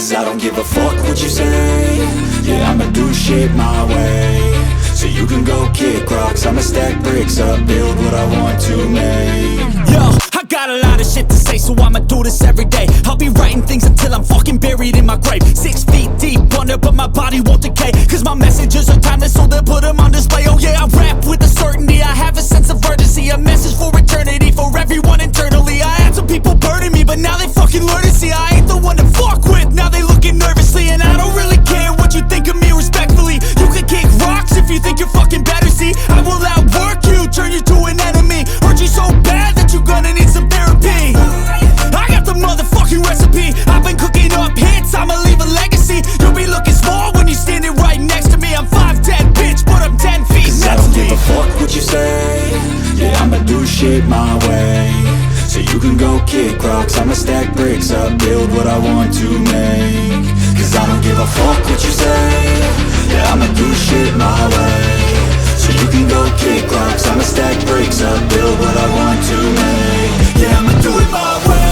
Cause I don't give a fuck what you say. Yeah, I'ma do shit my way. So you can go kick rocks, I'ma stack bricks up, build what I want to make. Yo, I got a lot of shit to say, so I'ma do this every day. I'll be writing things until I'm fucking buried in my grave. 6 feet deep under, but my body won't decay. Cause my messages are timeless, so they'll put them on display. Oh yeah, I rap with a certainty, I have a sense of urgency. A message for eternity, for everyone internally. I had some people burning me, but now they fucking learn to see I ain't the one to fuck with, now they looking nervously. And I don't really care what you think of me, respectfully. You can kick rocks if you think you're fucking better, see. I will outwork you, turn you to an enemy. Hurt you so bad that you're gonna need some therapy. I got the motherfucking recipe, I've been cooking up hits, I'ma leave a legacy. You'll be looking small when you're standing right next to me. I'm 5'10", bitch, but I'm 10 feet next to me. I don't give a fuck what you say. Yeah, I'ma do shit my way. So you can go kick rocks, I'ma stack bricks up, build what I want to make. Cause I don't give a fuck what you say. Yeah, I'ma do shit my way. So you can go kick rocks, I'ma stack bricks up, build what I want to make. Yeah, I'ma do it my way.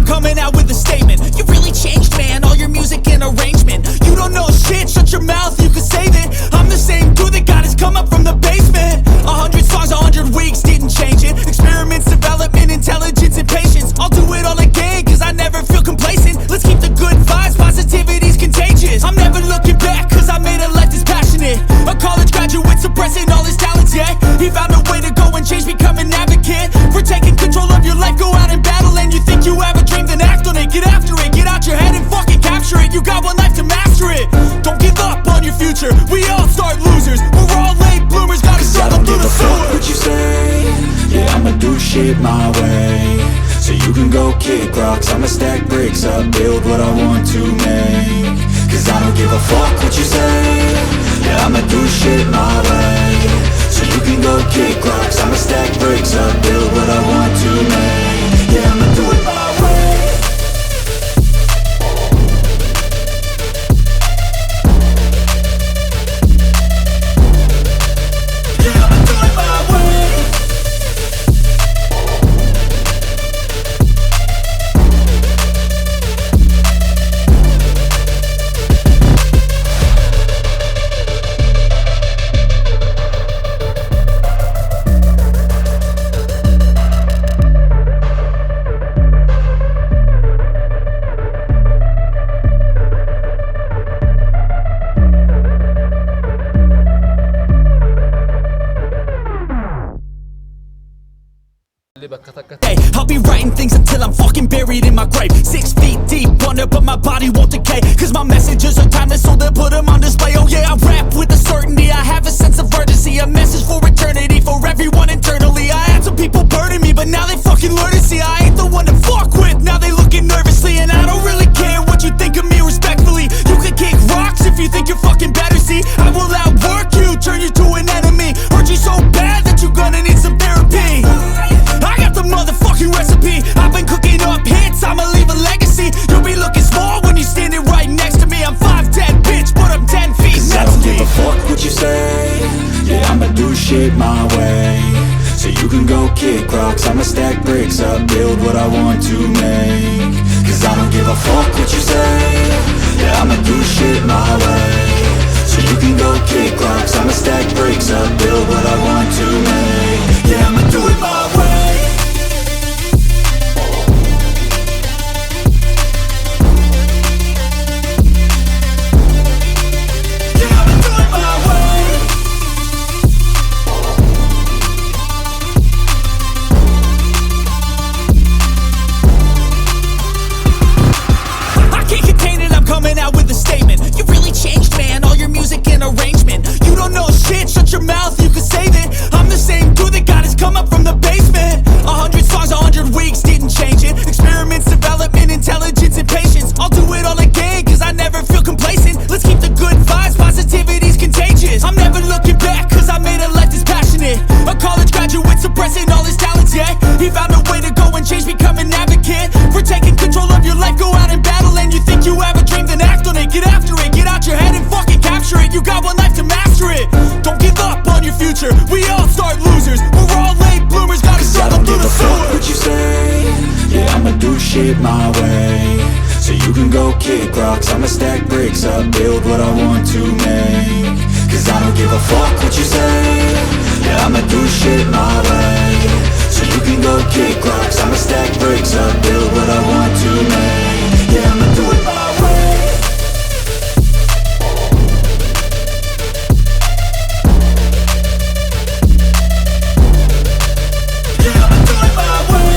Coming out with a statement. You really changed, man, all your music and arrangement. You don't know shit, shut your mouth, you can save it. I'm the same dude that got his come up from the basement. 100 songs, 100 weeks, didn't change it. Experiments, development, intelligence, and patience. I'll do it all again, cause I never feel complacent. Let's keep the good vibes, positivity's contagious. I'm never looking back, cause I made a life that's passionate. A college graduate suppressing all his talents, yeah. He found a way to go and change, become an advocate. For taking control of your life, go out and battle. And you think you have a dream, then act on it. Get after it, get out your head and fucking capture it. You got one life to master it. Don't give up on your future, we all start losers. We're all late bloomers, gotta struggle through the sewer. What you say? Yeah, I'ma do shit my way. So you can go kick rocks, I'ma stack bricks up, build what I want to make. Cause I don't give a fuck what you say. Yeah, I'ma do shit my way. So you can go kick rocks, I'ma stack bricks up, build what I want to make. Yeah, I'ma do it my way. Yeah, I'ma do it my way. Hey, I'll be writing things until I'm fucking buried in my grave. 6 feet deep under, but my body won't decay. Cause my messages are timeless, so they'll put them on display. Oh yeah, I rap with a certainty, I have a sense of urgency. A message for eternity, for everyone internally. I had some people burning me, but now they fucking learn to see I ain't the one to fuck with, now they looking nervously. And I don't really care what you think of me, respectfully. You can kick rocks if you think you're fucking better, see. I will outwork you, turn you to an enemy. Hurt you so bad that you're gonna need some therapy. I got the motherfucking recipe, I've been cooking up hits, I'ma leave a legacy. You'll be looking small when you're standing right next to me. I'm 5'10", bitch, but I'm 10 feet next to me. I don't give a fuck what you say. Yeah, I'ma do shit my way. So you can go kick rocks, I'ma stack bricks up, build what I want to make. Cause I don't give a fuck what you say. Yeah, I'ma do shit my way. So you can go kick rocks, I'ma stack bricks up, build what I want to make. Yeah, I'ma do it my way. Coming out with a statement. You really changed, man, all your music and arrangement. You don't know shit, shut your mouth, you can save it. I'm the same dude that got his come up from the basement. 100 songs, 100 weeks, didn't change it. Experiments, development, intelligence, and patience. I'll do it all again, cause I never feel complacent. Let's keep the good vibes, positivity's contagious. I'm never looking back, cause I made a life that's passionate. A college graduate suppressing all his talents, yeah. He found a shit my way, so you can go kick rocks. I'ma stack bricks up, build what I want to make. Cause I don't give a fuck what you say. Yeah, I'ma do shit my way, so you can go kick rocks. I'ma stack bricks up, build what I want to make. Yeah, I'ma do it my way. Yeah, I'ma do it my way.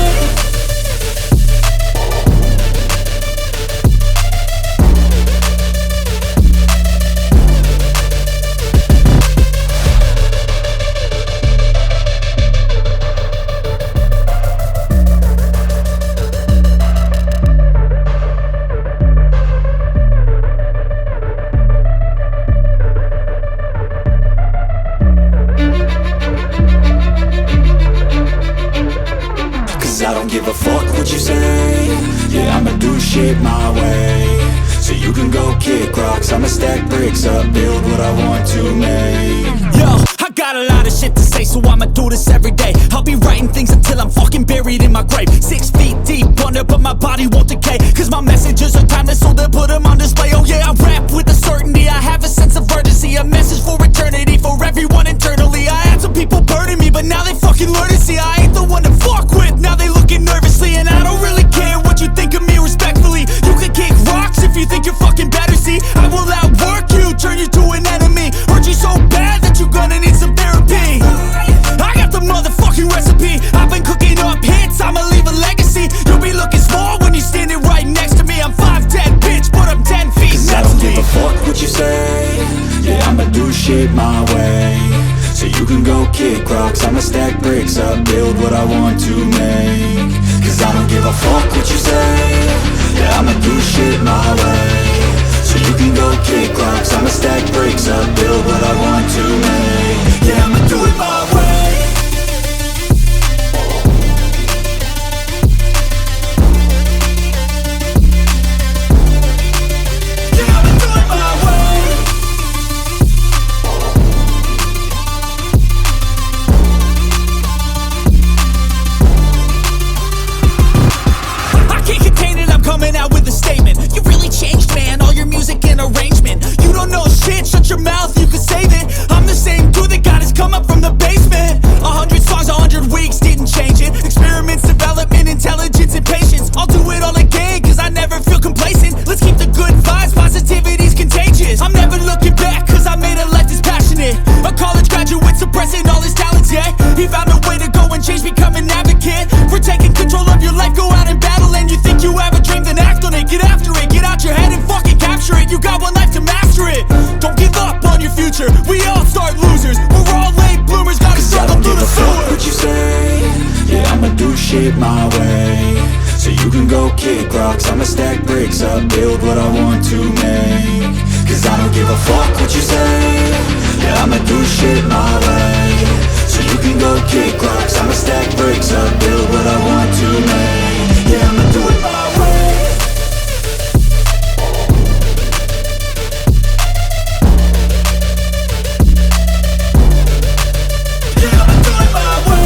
I don't give a fuck what you say. Yeah, I'ma do shit my way, so you can go kick rocks. I'ma stack bricks up, build what I want to make. Yo, I got a lot of shit to say, so I'ma do this every day. I'll be writing things until I'm fucking buried in my grave. 6 feet deep under, but my body won't decay. Cause my messages are timeless, so they'll put them on display. Oh yeah, I rap with a certainty, I have a sense of urgency. A message for eternity, for everyone internally. I had some people burning me, but now they fucking learn to see I ain't the one to fuck with. Now they looking nervously, and I don't really care what you think of me respectfully. You can kick rocks if you think you're fucking better, see. I will outwork you, turn you to an enemy. Hurt you so bad that you're gonna need some therapy. I got the motherfucking recipe. I've been cooking up hits, I'ma leave a legacy. You'll be looking small when you're standing right next to me. I'm 5'10", bitch, but I'm 10 feet. Cause I don't give a fuck what you say. Yeah, I'ma do shit my way, so you can go kick rocks. I'ma stack bricks up, build what I want to make. Cause I don't give a fuck what you say. Yeah, I'ma do shit my way, so you can go kick rocks. I'ma stack bricks up, build what I want to make. Yeah, I'ma do it my way. Yeah, I'ma do it my way. I can't contain it, I'm coming out with a statement. You really changed, man, all your music and arrangement. You don't know shit, shut your mouth, you can save it. I'm the same dude that got his come up from the basement. 100 songs, 100 weeks, didn't change it. Experiments, development, intelligence, and patience. I'll do it all again, cause I never feel complacent. Let's keep the good vibes, positivity's contagious. I'm never looking back, cause I made a life that's passionate. A college graduate suppressing all his talents, yeah. He found a way to go and change, become an advocate for taking control of your life, go out and battle. And you think you have a dream, then act on it. Get after it, get out your head and fucking capture it. You got one life to master it. Don't give up on your future, we all start losers. We're all late bloomers, gotta struggle through the Fuck sewer. what you say. Yeah, I'ma do shit my way, so you can go kick rocks. I'ma stack bricks up, build what I want to make. Cause I don't give a fuck what you say. Yeah, I'ma do shit my way, so you can go kick rocks. I'ma stack bricks up, build what I want to make. Yeah, I'ma do it my way. Yeah, I'ma do it my way.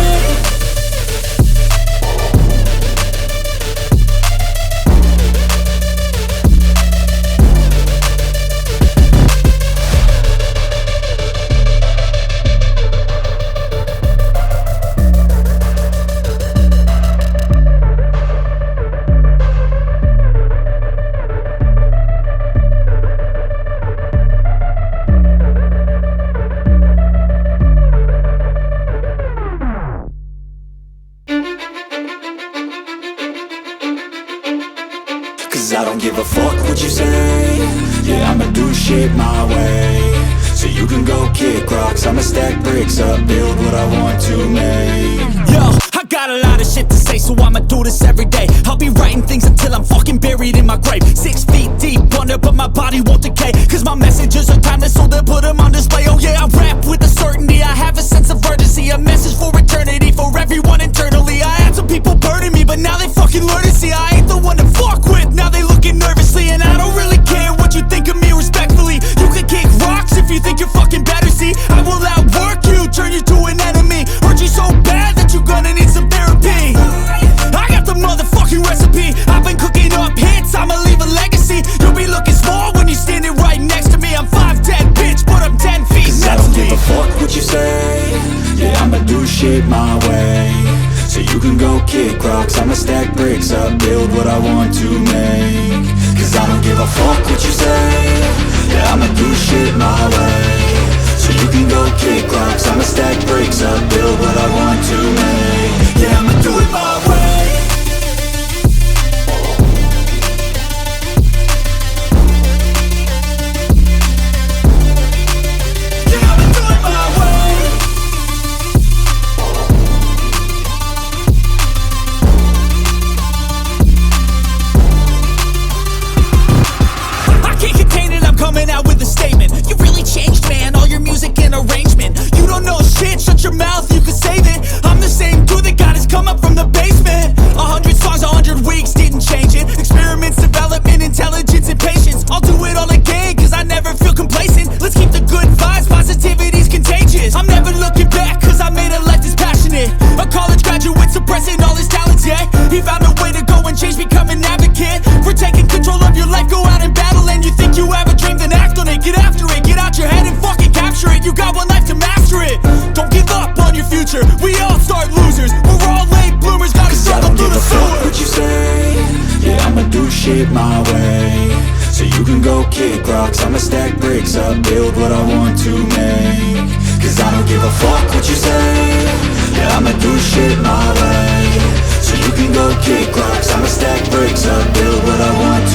Cause I don't give a fuck what you say. Yeah, I'ma do shit my way, so you can go kick rocks. I'ma stack bricks up, build what I want to make. Yo, I got a lot of shit to say, so I'ma do this every day. I'll be writing things until I'm fucking buried in my grave. 6 feet deep under, but my body won't decay. Cause my messages are timeless, so they'll put them on display. Oh yeah, I rap with a certainty, I have a sense of urgency. A message for eternity, for everyone internally. I had some people burning me, but now they fucking learn to see I ain't the one to fuck with. Now they looking nervously, and I don't really care what you think of me respectfully. You can kick rocks if you think you're fucking better, see. I will outwork you, turn you to an enemy. Hurt you so bad that you're gonna need some therapy. I got the motherfucking recipe. I've been say. Yeah, I'ma do shit my way. So you can go kick rocks, I'ma stack bricks up, build what I want to make. Cause I don't give a fuck what you say. Yeah, I'ma do shit my way. So you can go kick rocks, I'ma stack bricks up, build what I want to make. Yeah, I'ma do it my way. Coming out with a statement. You really changed, man, all your music and arrangement. You don't know shit, shut your mouth, you can save it. I'm the same dude that got his come up from the basement. 100 songs, 100 weeks, didn't change it. Experiments, development, intelligence, and patience. I'll do it all again, cause I never feel complacent. Let's keep the good vibes, positivity's contagious. I'm never looking back, cause I made a life that's passionate. A college graduate suppressing all his talents, yeah. He found a way to go and change, become an advocate for taking control of your life, go out and battle. And you think you have a dream, then act on it. Get after it, get out your head and fucking capture it. You got one life to master it. Don't give up on your future, we all start losers. We're all late bloomers, gotta struggle through the sewer. Fuck what you say. Yeah, I'ma do shit my way. So you can go kick rocks, I'ma stack bricks up, build what I want to make. Cause I don't give a fuck what you say. Yeah, I'ma do shit my way. So you can go kick rocks, I'ma stack bricks up, build what I want to